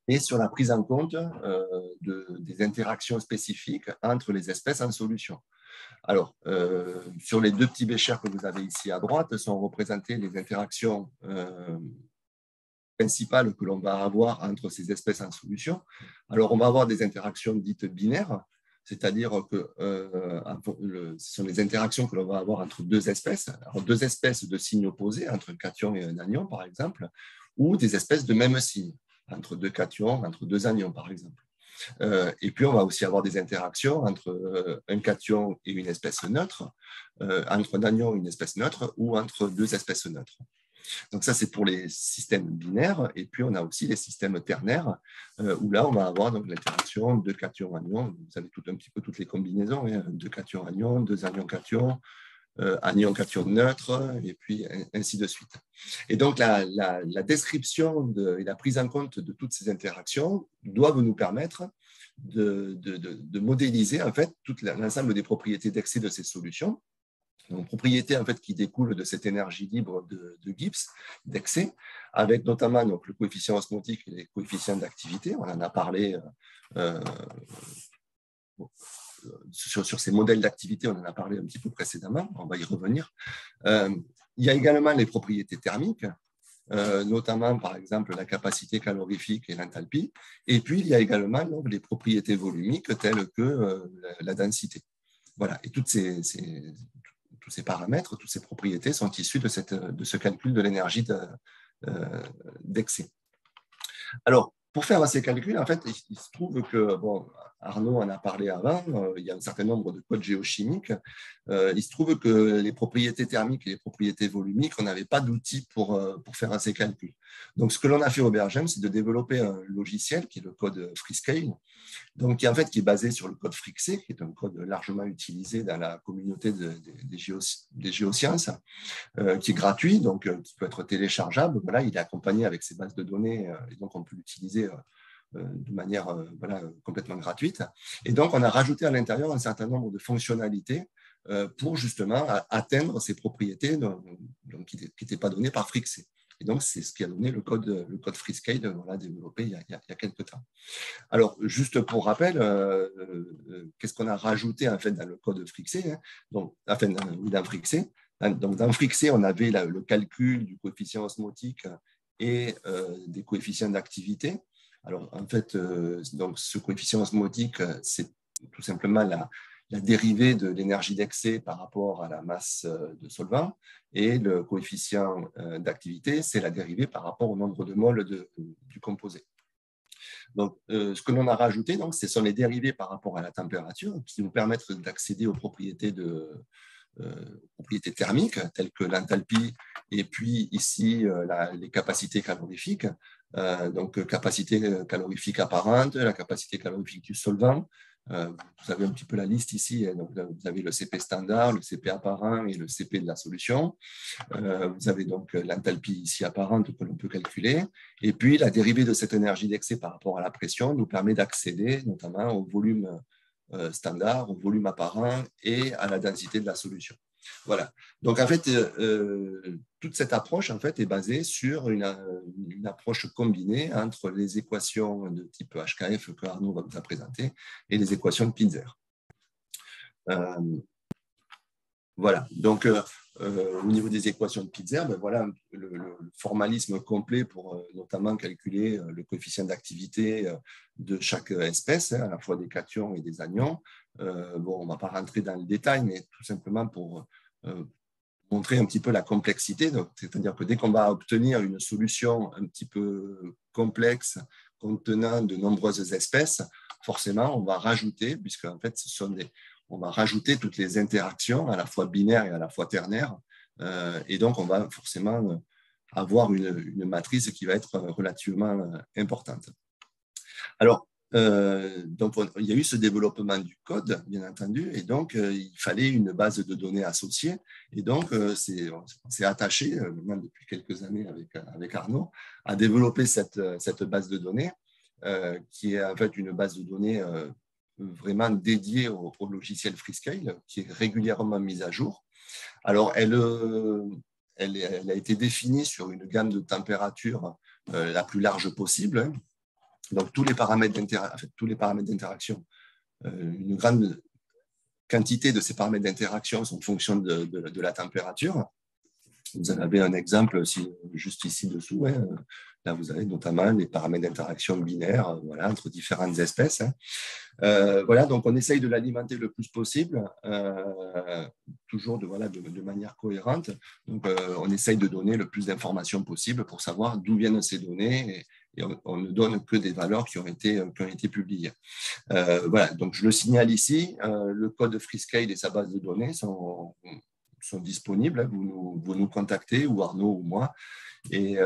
et sur la prise en compte des interactions spécifiques entre les espèces en solution. Alors, sur les deux petits béchers que vous avez ici à droite, sont représentées les interactions principales que l'on va avoir entre ces espèces en solution. Alors, on va avoir des interactions dites binaires, c'est-à-dire que ce sont les interactions que l'on va avoir entre deux espèces, alors deux espèces de signes opposés, entre un cation et un anion, par exemple, ou des espèces de même signe, entre deux cations, entre deux anions, par exemple. Et puis, on va aussi avoir des interactions entre un cation et une espèce neutre, entre un anion et une espèce neutre, ou entre deux espèces neutres. Donc ça, c'est pour les systèmes binaires. Et puis, on a aussi les systèmes ternaires, où là, on va avoir l'interaction de cations-anions. Vous avez un petit peu toutes les combinaisons, hein, 2 cations-anions, 2 anions-cations, anion-cation neutre, et puis ainsi de suite. Et donc, la description et la prise en compte de toutes ces interactions doivent nous permettre de modéliser en fait tout l'ensemble des propriétés d'excès de ces solutions. Donc, propriétés en fait, qui découlent de cette énergie libre de Gibbs, d'excès, avec notamment donc, le coefficient osmotique et les coefficients d'activité. On en a parlé sur ces modèles d'activité, on en a parlé un petit peu précédemment, on va y revenir. Il y a également les propriétés thermiques, notamment par exemple la capacité calorifique et l'enthalpie. Et puis il y a également donc, les propriétés volumiques telles que la densité. Voilà, et tous ces paramètres, toutes ces propriétés sont issus de ce calcul de l'énergie d'excès. Alors, pour faire ces calculs, en fait, il se trouve que, bon, Arnaud en a parlé avant, il y a un certain nombre de codes géochimiques. Il se trouve que les propriétés thermiques et les propriétés volumiques, on n'avait pas d'outils pour faire ces calculs. Donc, ce que l'on a fait au Bergem, c'est de développer un logiciel qui est le code Freescale, donc qui est basé sur le code Frixé, qui est un code largement utilisé dans la communauté des géosciences, qui est gratuit, donc qui peut être téléchargeable. Voilà, il est accompagné avec ses bases de données, et donc on peut l'utiliser de manière complètement gratuite. Et donc, on a rajouté à l'intérieur un certain nombre de fonctionnalités pour justement atteindre ces propriétés qui n'étaient pas données par Frixé. Et donc, c'est ce qui a donné le code Freescale développé il y a quelques temps. Alors, juste pour rappel, qu'est-ce qu'on a rajouté en fait, dans le code Frixé, hein, donc, enfin, dans Frixé. Donc, dans Frixé, on avait le calcul du coefficient osmotique et des coefficients d'activité. Alors, en fait, donc, ce coefficient osmotique, c'est tout simplement la dérivée de l'énergie d'excès par rapport à la masse de solvant, et le coefficient d'activité, c'est la dérivée par rapport au nombre de moles du composé. Donc, ce que l'on a rajouté, donc, ce sont les dérivés par rapport à la température qui nous permettent d'accéder aux propriétés thermiques, telles que l'enthalpie, et puis ici, les capacités calorifiques. Donc, capacité calorifique apparente, la capacité calorifique du solvant. Vous avez un petit peu la liste ici. Donc, vous avez le CP standard, le CP apparent et le CP de la solution. Vous avez donc l'enthalpie ici apparente que l'on peut calculer. Et puis, la dérivée de cette énergie d'excès par rapport à la pression nous permet d'accéder notamment au volume standard, au volume apparent et à la densité de la solution. Voilà. Donc, en fait, toute cette approche en fait, est basée sur une approche combinée entre les équations de type HKF que Arnaud va vous présenter et les équations de Pinzer. Voilà. Donc, au niveau des équations de Pinzer, ben voilà le formalisme complet pour notamment calculer le coefficient d'activité de chaque espèce, hein, à la fois des cations et des anions. Bon, on ne va pas rentrer dans le détail, mais tout simplement pour montrer un petit peu la complexité. C'est-à-dire que dès qu'on va obtenir une solution un petit peu complexe contenant de nombreuses espèces, forcément, on va rajouter, puisque en fait, on va rajouter toutes les interactions, à la fois binaires et à la fois ternaires. Et donc, on va forcément avoir une matrice qui va être relativement importante. Alors, donc, il y a eu ce développement du code, bien entendu, et donc il fallait une base de données associée. Et donc, c'est attaché, maintenant depuis quelques années avec Arnaud, à développer cette base de données, qui est en fait une base de données vraiment dédiée au logiciel Freescale, qui est régulièrement mise à jour. Alors, elle a été définie sur une gamme de température la plus large possible, hein. Donc, tous les paramètres d'interaction, une grande quantité de ces paramètres d'interaction sont en fonction de la température. Vous en avez un exemple juste ici dessous. Hein. Là, vous avez notamment les paramètres d'interaction binaires voilà, entre différentes espèces. Hein. Voilà, donc on essaye de l'alimenter le plus possible, toujours de manière cohérente. Donc, on essaye de donner le plus d'informations possible pour savoir d'où viennent ces données et on ne donne que des valeurs qui ont été publiées. Voilà, donc je le signale ici, le code Freescale et sa base de données sont sont disponibles. Vous nous contactez, ou Arnaud ou moi, et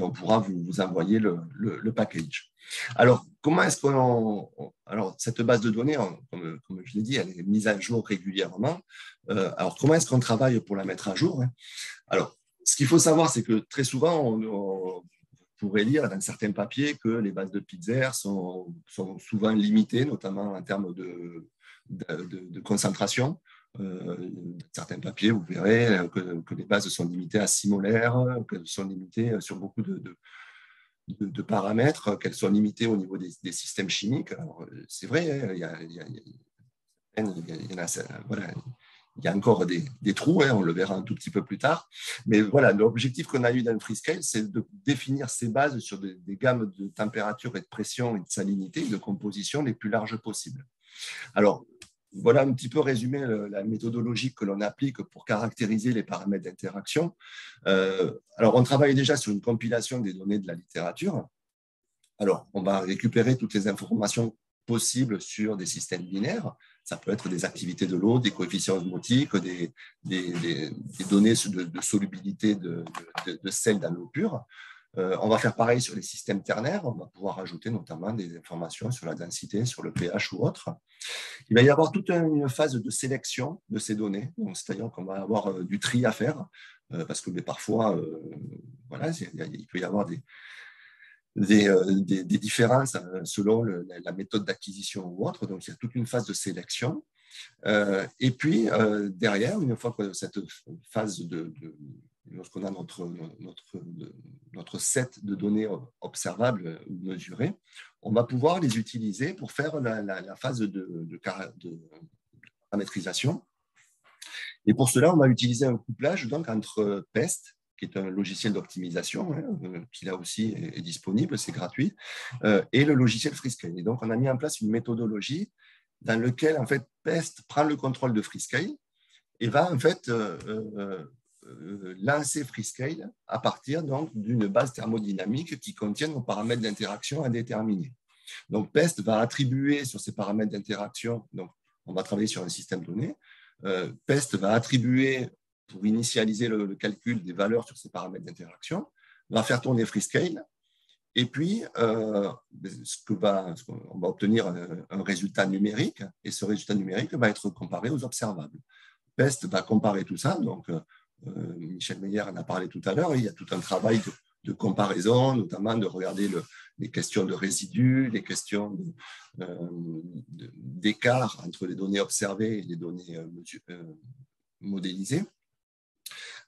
on pourra vous envoyer le package. Alors, comment est-ce qu'on… Alors, cette base de données, comme je l'ai dit, elle est mise à jour régulièrement. Alors, comment est-ce qu'on travaille pour la mettre à jour? Alors, ce qu'il faut savoir, c'est que très souvent, on pourrait lire dans certains papiers que les bases de Pitzer sont souvent limitées, notamment en termes de concentration. Certains papiers, vous verrez que les bases sont limitées à 6 molaires, qu'elles sont limitées sur beaucoup de paramètres, qu'elles sont limitées au niveau des systèmes chimiques. C'est vrai, il y a encore des trous, on le verra un tout petit peu plus tard. Mais voilà, l'objectif qu'on a eu dans le Freescale, c'est de définir ces bases sur des gammes de température et de pression et de salinité, de composition les plus larges possibles. Alors, voilà un petit peu résumé la méthodologie que l'on applique pour caractériser les paramètres d'interaction. Alors, on travaille déjà sur une compilation des données de la littérature. Alors, on va récupérer toutes les informations possibles sur des systèmes binaires. Ça peut être des activités de l'eau, des coefficients osmotiques, des données de solubilité de sel dans l'eau pure. On va faire pareil sur les systèmes ternaires. On va pouvoir ajouter notamment des informations sur la densité, sur le pH ou autre. Il va y avoir toute une phase de sélection de ces données. C'est-à-dire qu'on va avoir du tri à faire parce que parfois, voilà, il peut y avoir des différences selon la méthode d'acquisition ou autre. Donc, il y a toute une phase de sélection. Et puis, derrière, une fois que cette phase lorsqu'on a notre set de données observables ou mesurées, on va pouvoir les utiliser pour faire la phase de paramétrisation. Et pour cela, on va utiliser un couplage donc, entre PEST, qui est un logiciel d'optimisation, qui là aussi est disponible, c'est gratuit, et le logiciel Freescale. Et donc, on a mis en place une méthodologie dans laquelle, en fait, PEST prend le contrôle de Freescale et va, en fait, lancer Freescale à partir d'une base thermodynamique qui contient nos paramètres d'interaction à déterminer. Donc, PEST va attribuer sur ces paramètres d'interaction, donc on va travailler sur un système donné, PEST va attribuer, pour initialiser le calcul des valeurs sur ces paramètres d'interaction, va faire tourner Freescale, et puis on va obtenir un résultat numérique, et ce résultat numérique va être comparé aux observables. PEST va comparer tout ça, donc Michel Meyer en a parlé tout à l'heure, il y a tout un travail de comparaison, notamment de regarder les questions de résidus, les questions d'écart entre les données observées et les données modélisées.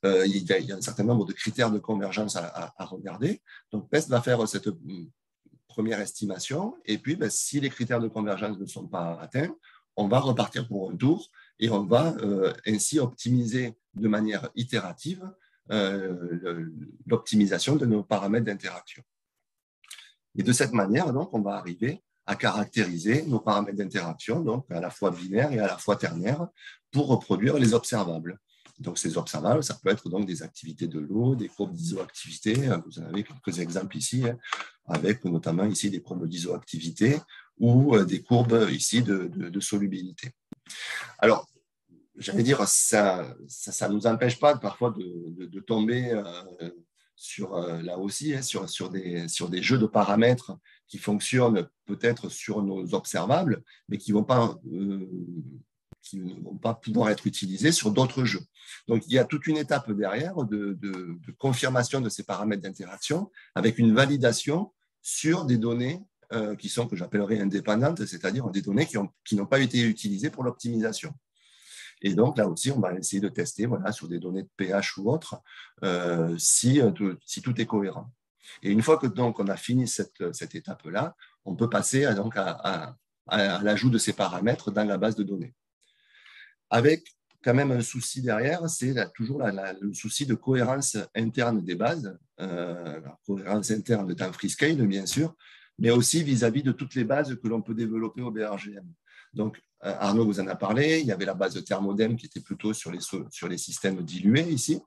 Il y a un certain nombre de critères de convergence à regarder. Donc, PEST va faire cette première estimation, et puis si les critères de convergence ne sont pas atteints, on va repartir pour un tour et on va ainsi optimiser de manière itérative l'optimisation de nos paramètres d'interaction. Et de cette manière, donc, on va arriver à caractériser nos paramètres d'interaction, donc à la fois binaires et à la fois ternaires, pour reproduire les observables. Donc, ces observables, ça peut être donc des activités de l'eau, des courbes d'isoactivité. Vous en avez quelques exemples ici, avec notamment ici des courbes d'isoactivité ou des courbes ici de solubilité. Alors, j'allais dire, ça ne nous empêche pas parfois de tomber là aussi, sur des jeux de paramètres qui fonctionnent peut-être sur nos observables, mais qui ne vont pas pouvoir être utilisés sur d'autres jeux. Donc, il y a toute une étape derrière de confirmation de ces paramètres d'interaction avec une validation sur des données que j'appellerais indépendantes, c'est-à-dire des données qui n'ont pas été utilisées pour l'optimisation. Et donc, là aussi, on va essayer de tester sur des données de pH ou autres si tout est cohérent. Et une fois que donc, on a fini cette étape-là, on peut passer à l'ajout de ces paramètres dans la base de données. Avec quand même un souci derrière, c'est toujours le souci de cohérence interne des bases, cohérence interne dans Freescale, bien sûr, mais aussi vis-à-vis de toutes les bases que l'on peut développer au BRGM. Donc, Arnaud vous en a parlé, il y avait la base de Thermodem qui était plutôt sur les systèmes dilués ici.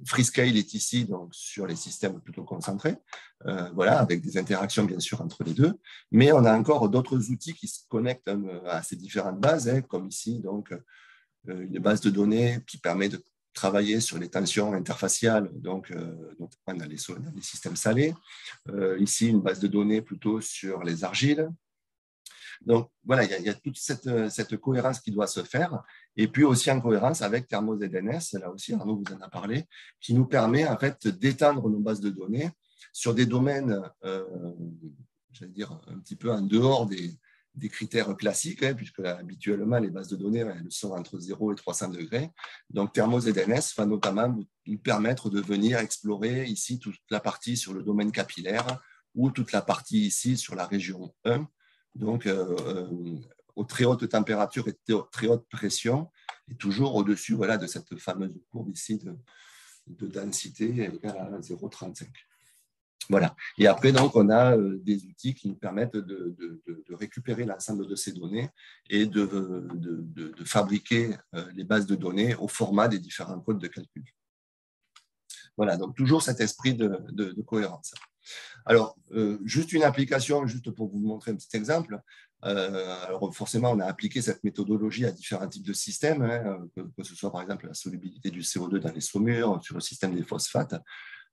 Freescale est ici donc, sur les systèmes plutôt concentrés, avec des interactions bien sûr entre les deux. Mais on a encore d'autres outils qui se connectent à ces différentes bases, comme ici donc, une base de données qui permet de travailler sur les tensions interfaciales, donc notamment dans les systèmes salés. Ici, une base de données plutôt sur les argiles. Donc, voilà, il y a toute cette cohérence qui doit se faire. Et puis aussi en cohérence avec ThermoZNS, là aussi, Arnaud vous en a parlé, qui nous permet en fait d'étendre nos bases de données sur des domaines, j'allais dire, un petit peu en dehors des critères classiques, hein, puisque habituellement, les bases de données, elles sont entre 0 et 300 degrés. Donc, ThermoZNS va notamment nous permettre de venir explorer ici toute la partie sur le domaine capillaire ou toute la partie ici sur la région 1. Donc, aux très hautes températures et très haute pression, et toujours au-dessus voilà, de cette fameuse courbe ici de densité égale à 0,35. Voilà. Et après, donc, on a des outils qui nous permettent de récupérer l'ensemble de ces données et de fabriquer les bases de données au format des différents codes de calcul. Voilà, donc toujours cet esprit de cohérence. Alors, juste une application, juste pour vous montrer un petit exemple. Alors, forcément, on a appliqué cette méthodologie à différents types de systèmes, hein, que ce soit par exemple la solubilité du CO2 dans les saumures, sur le système des phosphates.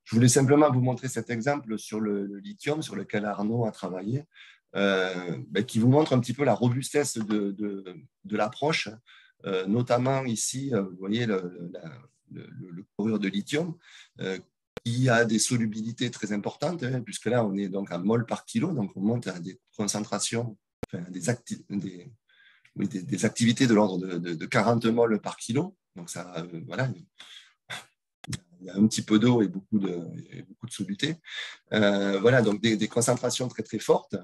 Je voulais simplement vous montrer cet exemple sur le lithium, sur lequel Arnaud a travaillé, qui vous montre un petit peu la robustesse de l'approche, notamment ici, vous voyez le chlorure de lithium, qui a des solubilités très importantes, hein, puisque là, on est donc en mol par kilo, donc on monte à des concentrations, enfin, des activités de l'ordre de 40 mols par kilo. Donc, ça, voilà, il y a un petit peu d'eau et beaucoup de soluté. Voilà, donc des concentrations très, très fortes,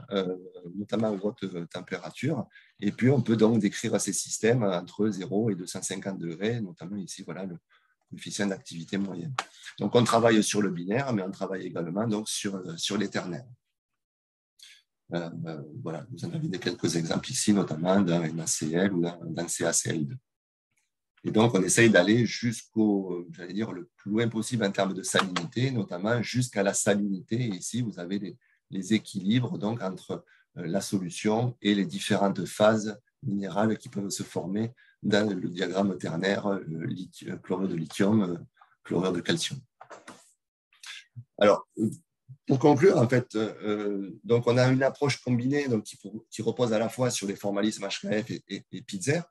notamment à haute température. Et puis, on peut donc décrire ces systèmes entre 0 et 250 degrés, notamment ici, voilà, le coefficient d'activité moyenne. Donc, on travaille sur le binaire, mais on travaille également donc, sur les ternaires. Voilà, vous en avez quelques exemples ici, notamment dans NaCl ou dans CaCl2. Et donc, on essaye d'aller jusqu'au, j'allais dire, le plus loin possible en termes de salinité, notamment jusqu'à la salinité. Et ici, vous avez les équilibres donc, entre la solution et les différentes phases minérales qui peuvent se former dans le diagramme ternaire, chlorure de lithium, chlorure de calcium. Alors, pour conclure, en fait, donc on a une approche combinée donc, qui repose à la fois sur les formalismes HKF et Pitzer,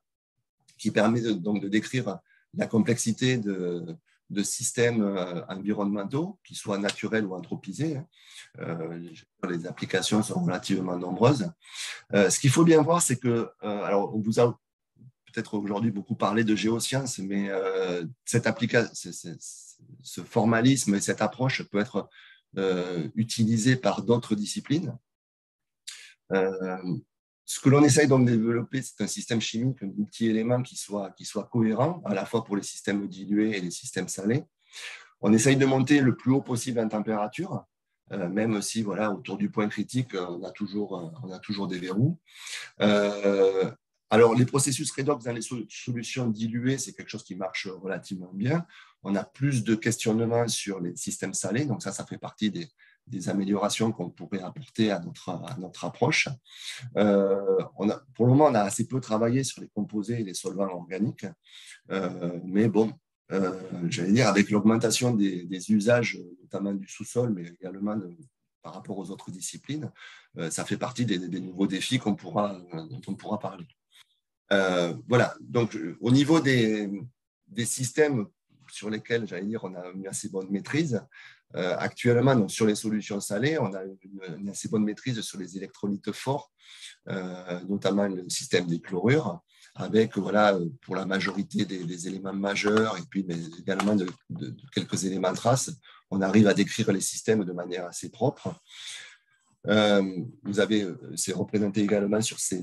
qui permet donc de décrire la complexité de systèmes environnementaux, qu'ils soient naturels ou anthropisés. Les applications sont relativement nombreuses. Ce qu'il faut bien voir, c'est que, alors on vous a peut-être aujourd'hui beaucoup parlé de géosciences, mais cette application, ce formalisme et cette approche peut être utilisée par d'autres disciplines. Ce que l'on essaye donc de développer, c'est un système chimique multi-éléments qui soit cohérent, à la fois pour les systèmes dilués et les systèmes salés. On essaye de monter le plus haut possible en température, même si voilà, autour du point critique, on a toujours des verrous. Alors, les processus redox dans les solutions diluées, c'est quelque chose qui marche relativement bien. On a plus de questionnements sur les systèmes salés, donc ça fait partie des améliorations qu'on pourrait apporter à notre approche. Pour le moment, on a assez peu travaillé sur les composés et les solvants organiques, mais bon, j'allais dire, avec l'augmentation des usages, notamment du sous-sol, mais également par rapport aux autres disciplines, ça fait partie des nouveaux défis dont on pourra parler. Voilà, donc au niveau des systèmes sur lesquels, j'allais dire, on a une assez bonne maîtrise, actuellement, donc, sur les solutions salées, on a une assez bonne maîtrise sur les électrolytes forts, notamment le système des chlorures, avec, voilà, pour la majorité des éléments majeurs et puis également de quelques éléments traces, on arrive à décrire les systèmes de manière assez propre. Vous avez, c'est représenté également sur ces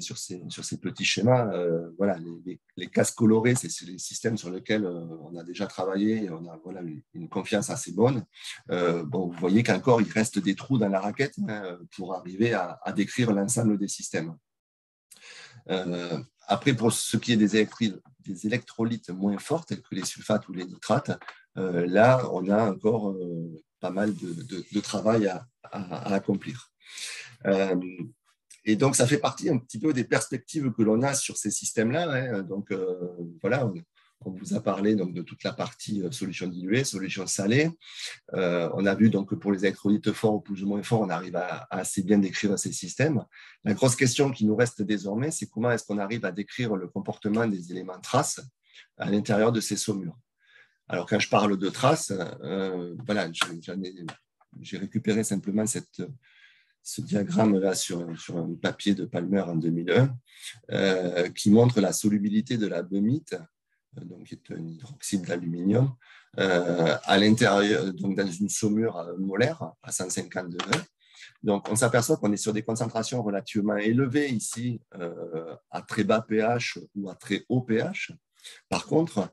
petits schémas. Voilà, les cases colorées, c'est les systèmes sur lesquels on a déjà travaillé et on a voilà, une confiance assez bonne. Bon, vous voyez qu'encore, il reste des trous dans la raquette pour arriver à décrire l'ensemble des systèmes. Après, pour ce qui est des électrolytes moins forts, tels que les sulfates ou les nitrates, là, on a encore pas mal de travail à accomplir. Et donc, ça fait partie un petit peu des perspectives que l'on a sur ces systèmes-là, hein. Donc, voilà, on vous a parlé donc, de toute la partie solution diluée, solution salée. On a vu donc, que pour les électrolytes forts ou plus ou moins forts, on arrive à assez bien décrire ces systèmes. La grosse question qui nous reste désormais, c'est comment est-ce qu'on arrive à décrire le comportement des éléments traces à l'intérieur de ces saumures. Alors, quand je parle de traces, voilà, j'ai récupéré simplement ce diagramme-là sur un papier de Palmer en 2001 qui montre la solubilité de la baumite, donc qui est un hydroxyde d'aluminium, à l'intérieur, donc dans une saumure molaire à 150 degrés. Donc, on s'aperçoit qu'on est sur des concentrations relativement élevées ici, à très bas pH ou à très haut pH. Par contre,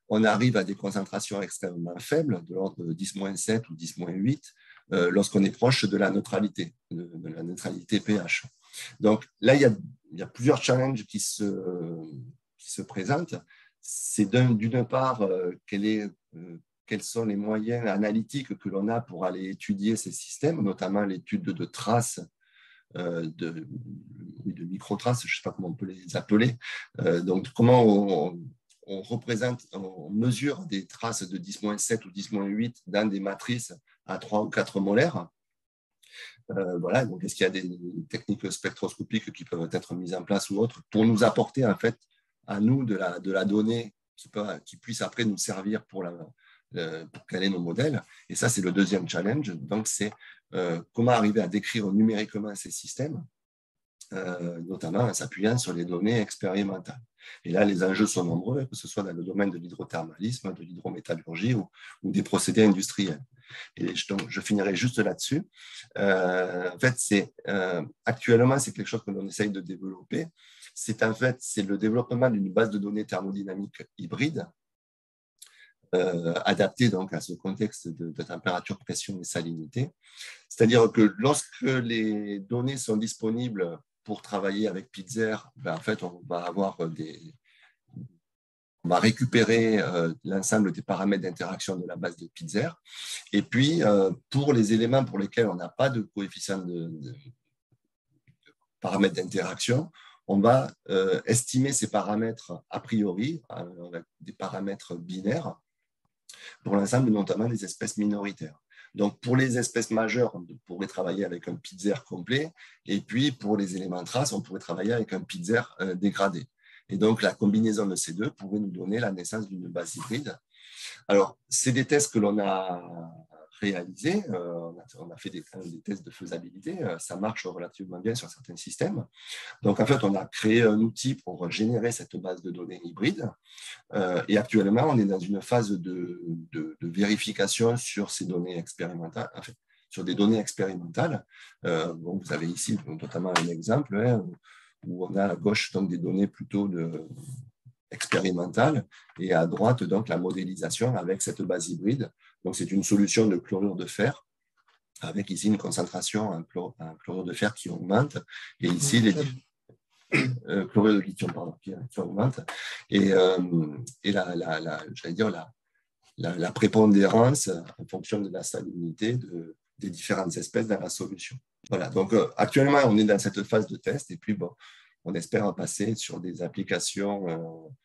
on arrive à des concentrations extrêmement faibles, de l'ordre de 10-7 ou 10-8, lorsqu'on est proche de la neutralité, de la neutralité pH. Donc là, il y a plusieurs challenges qui se présentent. C'est d'une part, quels sont les moyens analytiques que l'on a pour aller étudier ces systèmes, notamment l'étude de traces, de microtraces, je ne sais pas comment on peut les appeler. Donc, comment on mesure des traces de 10-7 ou 10-8 dans des matrices à 3 ou 4 molaires. Voilà, donc est-ce qu'il y a des techniques spectroscopiques qui peuvent être mises en place ou autres pour nous apporter en fait à nous de la donnée qui puisse après nous servir pour caler nos modèles. Et ça, c'est le deuxième challenge. Donc, c'est comment arriver à décrire numériquement ces systèmes, notamment en s'appuyant sur les données expérimentales. Et là, les enjeux sont nombreux, que ce soit dans le domaine de l'hydrothermalisme, de l'hydrométallurgie ou des procédés industriels. Et donc, je finirai juste là-dessus. En fait, actuellement, c'est quelque chose que l'on essaye de développer. C'est le développement d'une base de données thermodynamique hybride, adaptée donc à ce contexte de température, pression et salinité. C'est-à-dire que lorsque les données sont disponibles pour travailler avec Pitzer, en fait, on va récupérer l'ensemble des paramètres d'interaction de la base de Pitzer. Et puis, pour les éléments pour lesquels on n'a pas de coefficient de paramètres d'interaction, on va estimer ces paramètres a priori, avec des paramètres binaires, pour l'ensemble notamment des espèces minoritaires. Donc, pour les espèces majeures, on pourrait travailler avec un Pitzer complet. Et puis, pour les éléments traces, on pourrait travailler avec un Pitzer dégradé. Et donc, la combinaison de ces deux pourrait nous donner la naissance d'une base hybride. Alors, c'est des tests que l'on a réalisés. On a fait des tests de faisabilité. Ça marche relativement bien sur certains systèmes. Donc, en fait, on a créé un outil pour générer cette base de données hybride. Et actuellement, on est dans une phase de vérification sur ces données expérimentales, en fait, sur des données expérimentales. Bon, vous avez ici notamment un exemple où on a à gauche donc, des données plutôt expérimentales et à droite donc, la modélisation avec cette base hybride. Donc, c'est une solution de chlorure de fer avec ici une concentration en chlorure de fer qui augmente. Et ici, chlorure de lithium, pardon, qui augmente. Et j'allais dire la prépondérance en fonction de la salinité des différentes espèces dans la solution. Voilà, donc actuellement, on est dans cette phase de test et puis bon, on espère passer sur des applications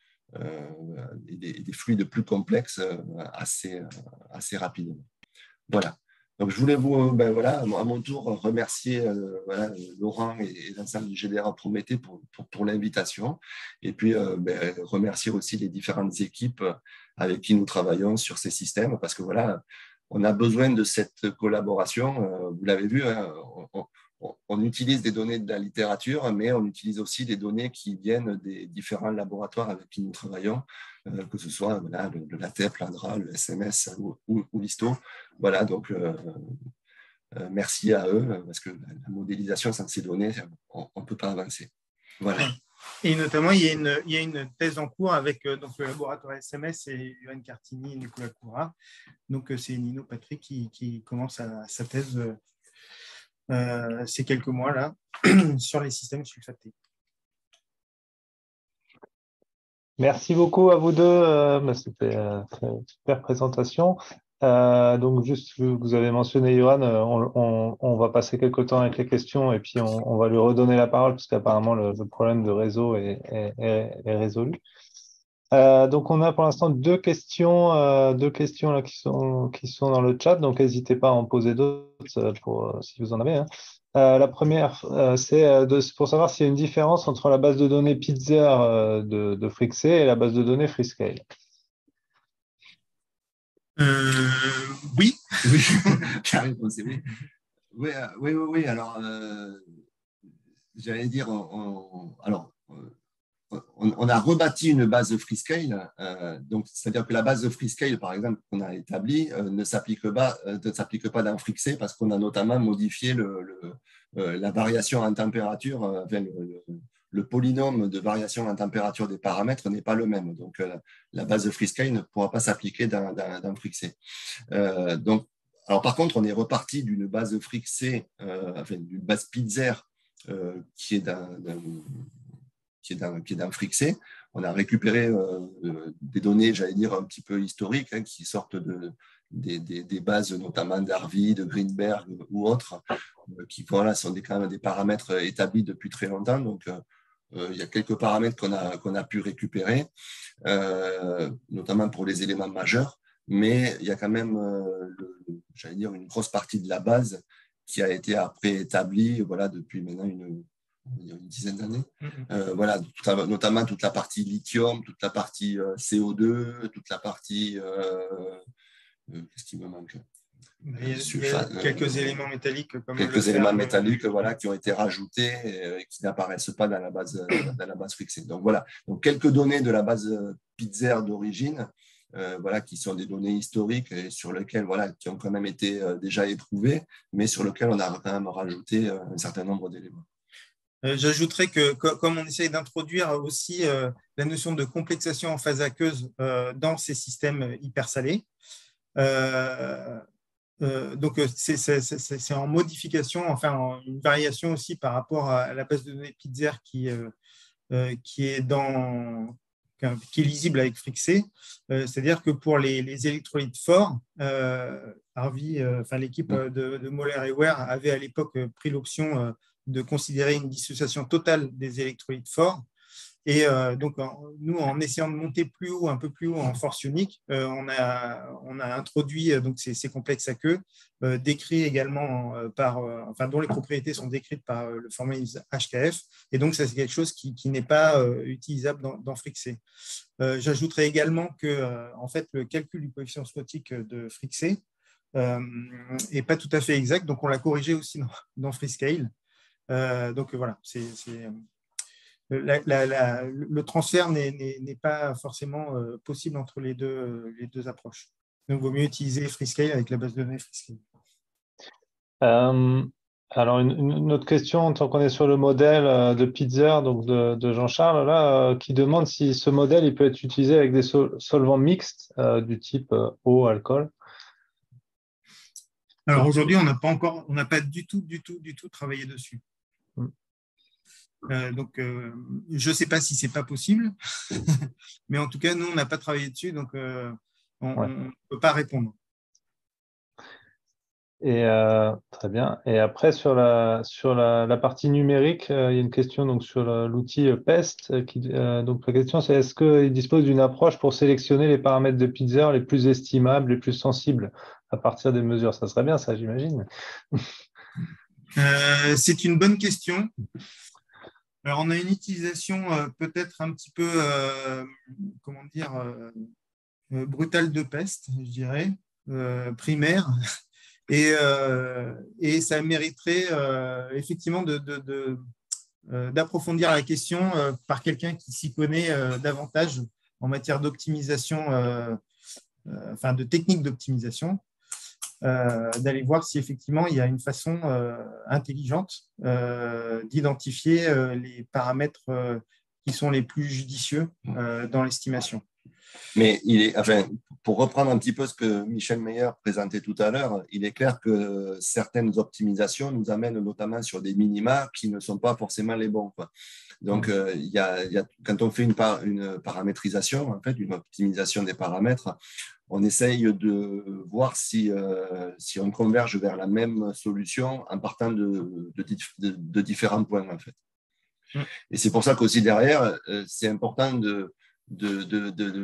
et des fluides plus complexes assez rapidement. Voilà. Donc, je voulais à mon tour remercier Laurent et l'ensemble du GDR Prométhée pour l'invitation. Et puis, remercier aussi les différentes équipes avec qui nous travaillons sur ces systèmes parce que voilà, on a besoin de cette collaboration. Vous l'avez vu, hein, on utilise des données de la littérature, mais on utilise aussi des données qui viennent des différents laboratoires avec qui nous travaillons, que ce soit le LATEP, l'ANDRA, le SMS ou l'ISTO. Voilà, donc merci à eux, parce que la modélisation sans ces données, on ne peut pas avancer. Voilà. Et notamment, il y a une thèse en cours avec donc, le laboratoire SMS et Yoann Cartini et Nicolas Courard. Donc, c'est Nino Patrick qui commence sa thèse ces quelques mois-là sur les systèmes sulfatés. Merci beaucoup à vous deux. C'était une super présentation. Donc, juste, vous avez mentionné Johan, on va passer quelques temps avec les questions et puis on va lui redonner la parole parce qu'apparemment le problème de réseau est résolu. Donc, on a pour l'instant deux questions là, qui sont dans le chat, donc n'hésitez pas à en poser d'autres si vous en avez, hein. La première, c'est pour savoir s'il y a une différence entre la base de données Pizzer de Frixé et la base de données Freescale. Oui. Oui, la réponse est oui. Oui. Alors, j'allais dire, on a rebâti une base de Freescale. Donc, c'est-à-dire que la base de Freescale, par exemple, qu'on a établie, ne s'applique pas dans Frixé parce qu'on a notamment modifié la variation en température, le polynôme de variation en température des paramètres n'est pas le même. Donc, la base de Freescale ne pourra pas s'appliquer dans Frixé. Donc, alors, par contre, on est reparti d'une base de Frixé, d'une base Pizzer qui est dans Frixé. On a récupéré des données, j'allais dire, un petit peu historiques, hein, qui sortent des bases, notamment d'Harvey, de Greenberg ou autres, qui voilà, sont quand même des paramètres établis depuis très longtemps. Donc, il y a quelques paramètres qu'on a pu récupérer, notamment pour les éléments majeurs, mais il y a quand même, j'allais dire, une grosse partie de la base qui a été après établie voilà, depuis maintenant une dizaine d'années. Voilà, notamment toute la partie lithium, toute la partie CO2, toute la partie… qu'est-ce qui me manque ? Il y a quelques éléments métalliques comme quelques éléments métalliques voilà, qui ont été rajoutés et qui n'apparaissent pas dans la base Frixé. Donc voilà, donc quelques données de la base Pizzer d'origine, voilà, qui sont des données historiques et sur lesquelles voilà, qui ont quand même été déjà éprouvées, mais sur lesquelles on a quand même rajouté un certain nombre d'éléments. J'ajouterais que comme on essaye d'introduire aussi la notion de complexation en phase aqueuse dans ces systèmes hyper salés, donc c'est en modification, enfin une variation aussi par rapport à la base de données Pizzer qui est lisible avec Frixé. C'est-à-dire que pour les électrolytes forts, Harvey, l'équipe de Moller et Ware avait à l'époque pris l'option de considérer une dissociation totale des électrolytes forts. Et donc, nous, en essayant de monter plus haut, un peu plus haut en force unique, on a introduit donc ces complexes aqueux, décrits également dont les propriétés sont décrites par le formalisme HKF. Et donc, ça, c'est quelque chose qui n'est pas utilisable dans Frixé. J'ajouterais également que, en fait, le calcul du coefficient osmotique de Frixé n'est pas tout à fait exact. Donc, on l'a corrigé aussi dans Freescale. Donc, voilà, le transfert n'est pas forcément possible entre les deux approches. Donc, il vaut mieux utiliser Freescale avec la base de données Freescale. Alors, une autre question, tant qu'on est sur le modèle de Pizzer, donc de Jean-Charles, là, qui demande si ce modèle il peut être utilisé avec des solvants mixtes du type eau, alcool. Alors, aujourd'hui, on n'a pas du tout travaillé dessus. Donc, je ne sais pas si ce n'est pas possible, mais en tout cas, nous, on n'a pas travaillé dessus, donc on ne peut pas répondre. Et très bien. Et après, sur la partie numérique, il y a une question donc, sur l'outil PEST. Donc, la question, c'est est-ce qu'il dispose d'une approche pour sélectionner les paramètres de Pizzer les plus estimables, les plus sensibles à partir des mesures? Ça serait bien, ça, j'imagine. C'est une bonne question. Alors, on a une utilisation peut-être un petit peu, brutale de PEST, je dirais, primaire. Et ça mériterait effectivement d'approfondir la question par quelqu'un qui s'y connaît davantage en matière d'optimisation, de techniques d'optimisation. D'aller voir si effectivement il y a une façon intelligente d'identifier les paramètres qui sont les plus judicieux dans l'estimation. Mais enfin, pour reprendre un petit peu ce que Michel Meyer présentait tout à l'heure, il est clair que certaines optimisations nous amènent notamment sur des minima qui ne sont pas forcément les bons, quoi. Donc, quand on fait une paramétrisation, en fait, une optimisation des paramètres, on essaye de voir si on converge vers la même solution en partant de différents points, en fait. Et c'est pour ça qu'aussi derrière, c'est important de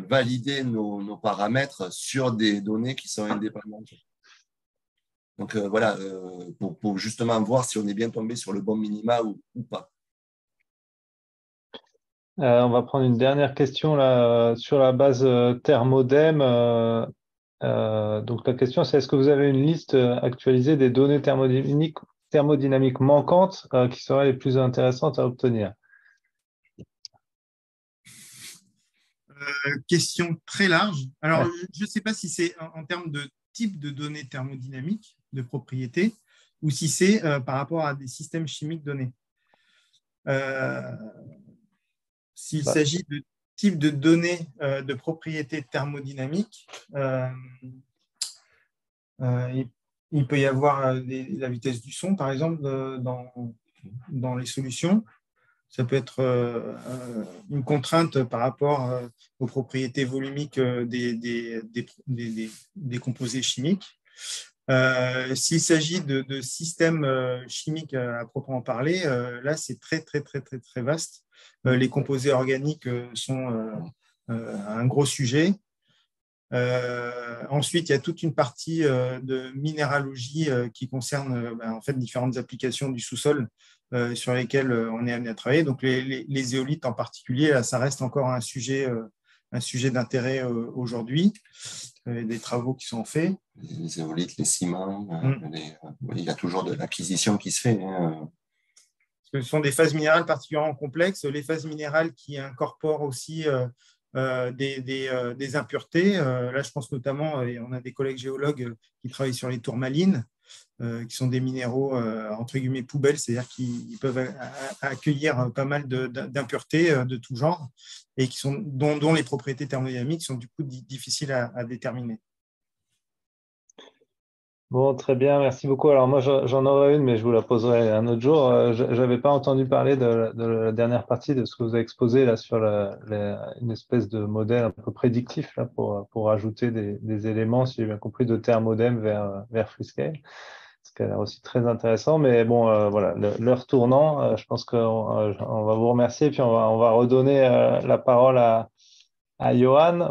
valider nos paramètres sur des données qui sont indépendantes. Donc voilà, pour justement voir si on est bien tombé sur le bon minima ou pas. On va prendre une dernière question là, sur la base Thermodem. Donc la question, c'est est-ce que vous avez une liste actualisée des données thermodynamiques manquantes qui seraient les plus intéressantes à obtenir? Question très large. Alors, je ne sais pas si c'est en termes de type de données thermodynamiques, de propriétés, ou si c'est par rapport à des systèmes chimiques donnés. S'il s'agit de type de données de propriétés thermodynamiques, il peut y avoir la vitesse du son, par exemple, dans les solutions. Ça peut être une contrainte par rapport aux propriétés volumiques des composés chimiques. S'il s'agit de systèmes chimiques à proprement parler, là, c'est très, très, très, très, très vaste. Les composés organiques sont un gros sujet. Ensuite, il y a toute une partie de minéralogie qui concerne en fait différentes applications du sous-sol sur lesquelles on est amené à travailler. Donc, les éolites en particulier, là, ça reste encore un sujet d'intérêt aujourd'hui, des travaux qui sont faits. Les éolites, les ciments, il y a toujours de l'acquisition qui se fait. Ce sont des phases minérales particulièrement complexes. Les phases minérales qui incorporent aussi des impuretés. Là, je pense notamment, on a des collègues géologues qui travaillent sur les tourmalines, qui sont des minéraux entre guillemets poubelles, c'est-à-dire qu'ils peuvent accueillir pas mal d'impuretés de tout genre et dont les propriétés thermodynamiques sont du coup difficiles à déterminer. Bon, très bien, merci beaucoup. Alors moi, j'en aurais une, mais je vous la poserai un autre jour. Je n'avais pas entendu parler de la dernière partie de ce que vous avez exposé là sur une espèce de modèle un peu prédictif là, pour ajouter des éléments, si j'ai bien compris, de Thermodem vers Freescale. Ce qui a l'air aussi très intéressant. Mais bon, voilà, l'heure tournant, je pense qu'on va vous remercier, puis on va redonner la parole à Johan.